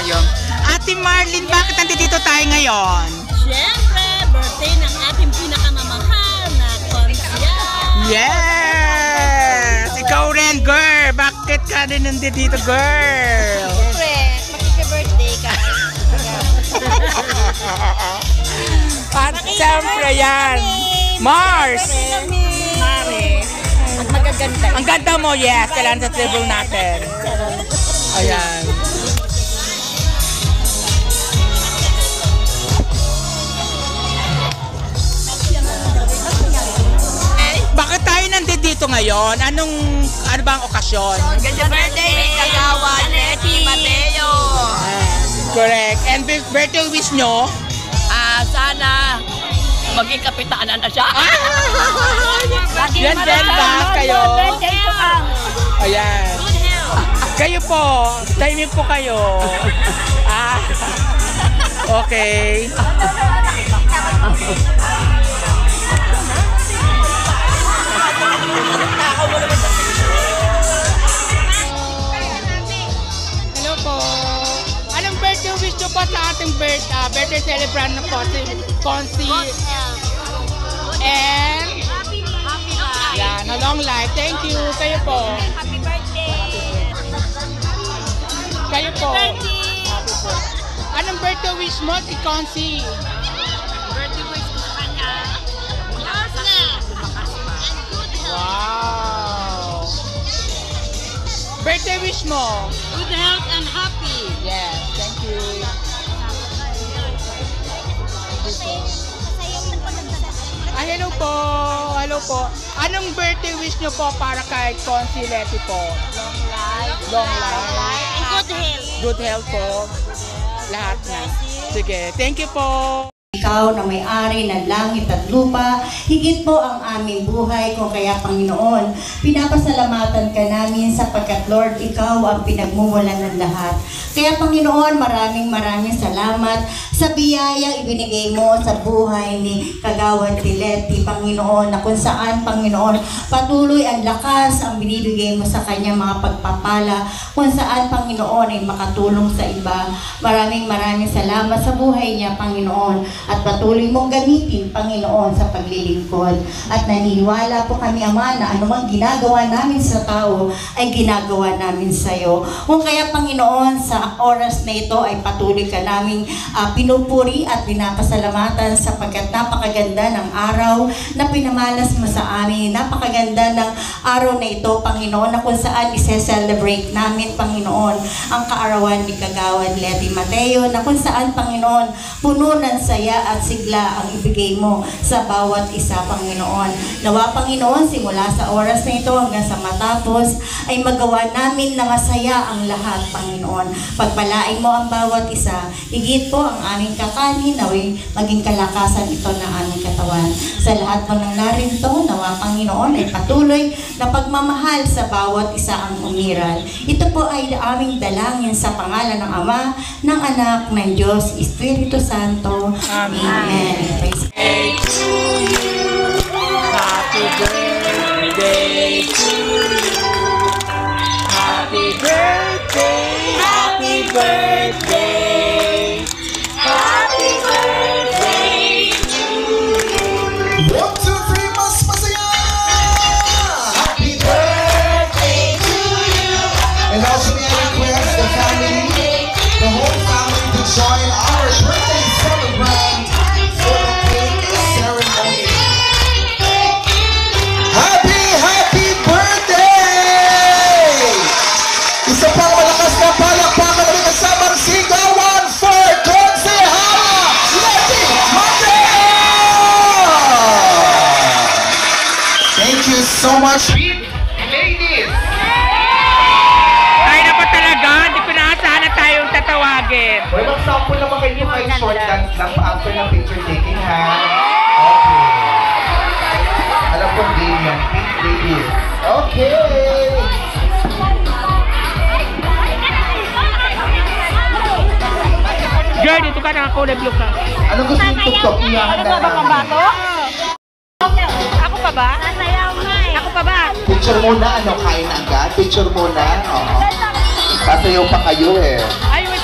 tayo. Ate Marlene, bakit nandito tayo ngayon? Siyempre, birthday ng ating pinakamamahal na konsya. Yes! Ikaw rin, girl! Bakit ka rin nandito, girl? Siyempre, makika-birthday ka. At siyempre yan, Mars! Mare. At magaganda. Ang ganda mo, yes! Kailangan sa table natin. Ayan. Bakit tayo nandito ngayon? Ano ba ang okasyon? Ganda birthday ni Kagawa Letty Mateo. Correct. And birthday wish nyo? Sana maging kapitaanan na siya. Yan din ba kayo? Ayan. Kayo po. Timing po kayo. Okay. Hello po. Anong birthday wish nyo po sa ating birthday celebrant na po si Concy? And yan, a long life. Thank you. Kayo po. Happy birthday. Kayo po. Happy Anong birthday wish mo si Concy? birthday wish ko sa kanya. Wow. Birthday wish mo? Good health and happy. Yes, thank you. Hello po. Hello po. Anong birthday wish nyo po para kay Concy Letty po? Long life. And good health. Good health po. Lahat na. Sige, thank you po. Ikaw na may-ari ng langit at lupa, higit po ang aming buhay, kung kaya Panginoon, pinapasalamatan ka namin sapagkat Lord, ikaw ang pinagmumulan ng lahat. Kaya Panginoon, maraming salamat sa biyayang ibinigay mo sa buhay ni Kagawad Letty, Panginoon, na kung saan, Panginoon, patuloy ang lakas ang binibigay mo sa kanya mga pagpapala, kung saan, Panginoon, ay makatulong sa iba. Maraming salamat sa buhay niya, Panginoon, at patuloy mong gamitin, Panginoon, sa paglilingkod. At naniniwala po kami, Ama, na anumang ginagawa namin sa tao ay ginagawa namin sa iyo. Kung kaya, Panginoon, sa oras na ito ay patuloy ka namin pinupuri at pinapasalamatan sapagkat napakaganda ng araw na pinamalas mo sa amin. Napakaganda ng araw na ito, Panginoon, na kung saan isi-celebrate namin, Panginoon, ang kaarawan ni Kagawad Letty Mateo, na kung saan, Panginoon, puno ng saya at sigla ang ibigay mo sa bawat isa, Panginoon. Nawa, Panginoon, simula sa oras na ito hanggang sa matapos, ay magawa namin na masaya ang lahat, Panginoon. Pagpalain mo ang bawat isa, higit po ang aming kakanin, naway maging kalakasan ito ng aming katawan. Sa lahat po ng narito, nawa, Panginoon, ay patuloy na pagmamahal sa bawat isa ang umiral. Ito po ay aming dalangin sa pangalan ng Ama, ng Anak, ng Diyos, Espiritu Santo. Amen. Happy birthday to you. Happy birthday. Happy birthday. Happy birthday to you. 1, 2, 3, mas masaya! Happy birthday to you! And also may I request the family, the whole family to join our birthday celebrant for the cake ceremony. Happy birthday! Isa pang malakas na palakpakan namin kasamang sigawan for Konsehara Letty Mateo! Thank you so much. Ladies! Ay, dapat talaga, hindi ko naasahan na tayong tatawagin. Well, mag-sample naman kayo may short dance lang after ng picture taking, ha? Okay. Alam ko game yan. Pink ladies. Okay. Girl, dito ka nakakulay blue ka. Anong gusto yung tuktok? Iyahan na namin. Ako pa ba? Ako pa ba? Picture muna, ano? Kain na agad? Picture muna. Oo. Sasayaw pa kayo eh. Ay, wait.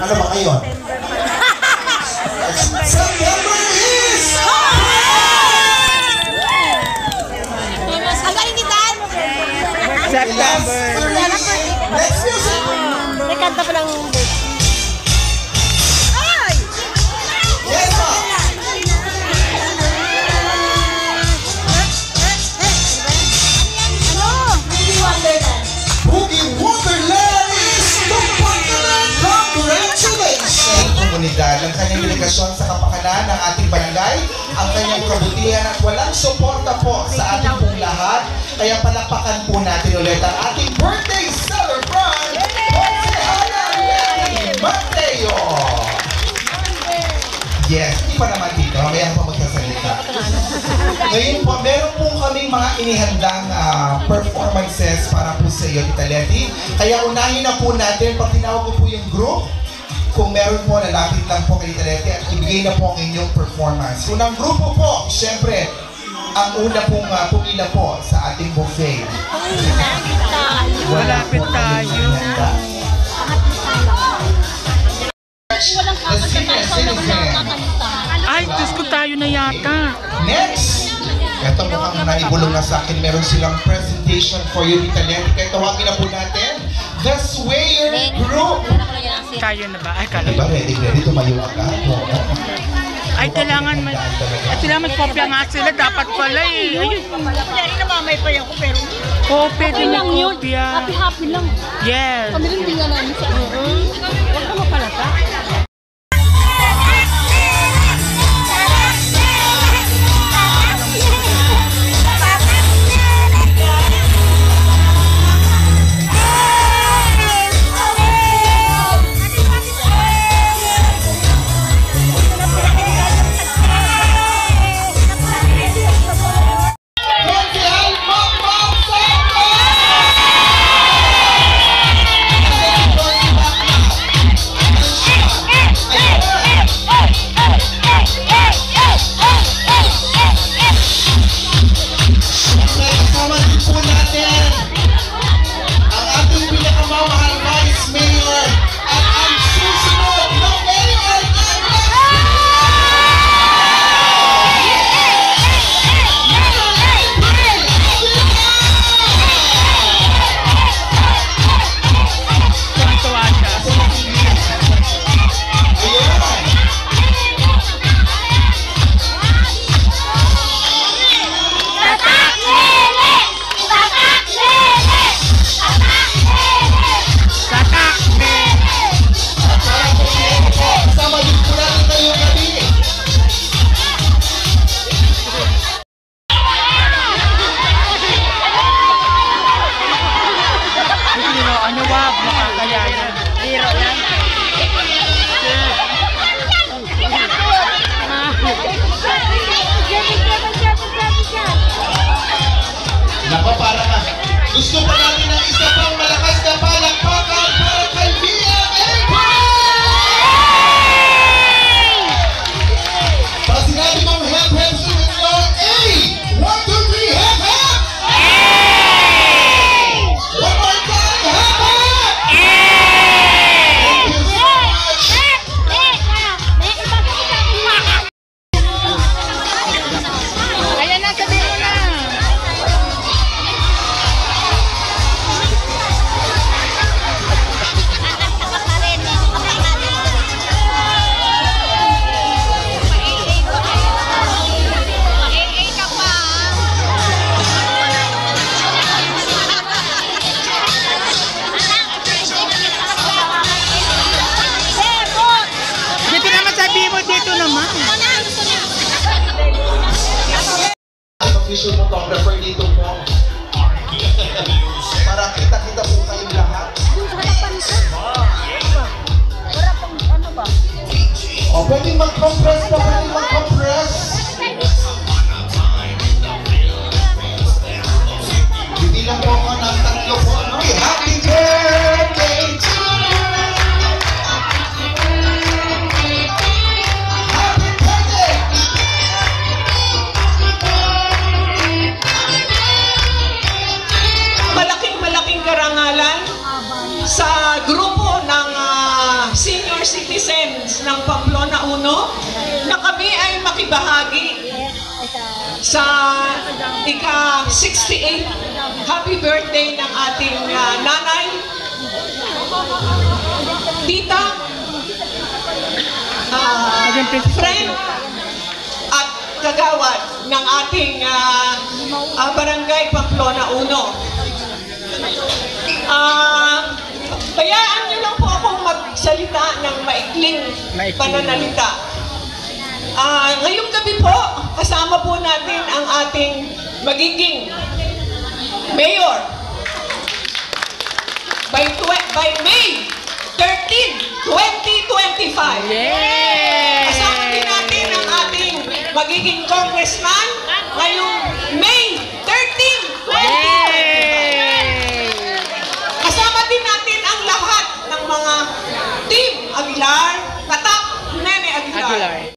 Ano ba ngayon? September is... Ang kainitan! September. Next music! Nagkanta pa lang. Ay! Yes, ma! Boogie Wonderland is the Wonderland! Congratulations! Komunidad ng kanyang delegasyon sa kapakanan ng ating barangay, ang kanyang kabutihan at walang suporta po sa ating pong lahat. Kaya palakpakan po natin ulit ang ating birthday celebrant, Jose Lenny Mateo! Yes, hindi pa naman dito. Mamaya pa magsasalita. Ngayon po, meron po kaming mga inihandang performances para po sa iyo, Tita Letty. Kaya unahin na po natin, pag tinawag ko po yung group, kung meron po, lalapit lang po kay Tita Letty at ibigay na po ang inyong performance. Unang grupo po, syempre, ang una pong pumila po sa ating buffet. Malapit tayo. Walang kakanta tayo sa kakanta. Ay, Diyos ko, tayo na yata. Next! Ito mukhang naibulong na sa akin. Meron silang presentation for you, Tita Letty. Kaya tawagin na po natin, The Swayer Group. Tayo na ba? Ay, kala. Diba, ready tumayo agad? Ay, kailangan may... At sila may kopya nga sila. Dapat pala eh. Ayun. Kaya namamay pa yan ko pero... Oo, pwede na kopya. Happy lang. Yes. Kami rin din nga namin sa... Huwag ka mapalata. Nako, para ka. Gusto pa natin ng isa pang malakas na palakpakan para kay BMA! Pag sinabi mong hep-hep, sunod nyo, A! 1, 2, 3, hep-hep! One more time, hep-hep! Thank you so much! Ayan na, sabi mo na. Dito naman sabi mo, dito naman. Official photographer dito po. Para kita-kita po kayong lahat. O, pwedeng mag-compress po, pwedeng mag-compress. Bibilang po ako ng tatlo po. Happy birthday to you! Happy birthday! ng Pamplona 1 na kami ay makibahagi sa ika-68 happy birthday ng ating nanay, tita, friend, at kagawad ng ating barangay Pamplona 1. Bayaan niyo lang po akong magsalita ng maikling pananalita. Ngayong gabi po, kasama po natin ang ating magiging mayor by May 13, 2025. Kasama din natin ang ating magiging congressman ngayong May 13, 2025. Kasama din natin ang lahat ng mga team Aguilar, Tatak, Nene Aguilar.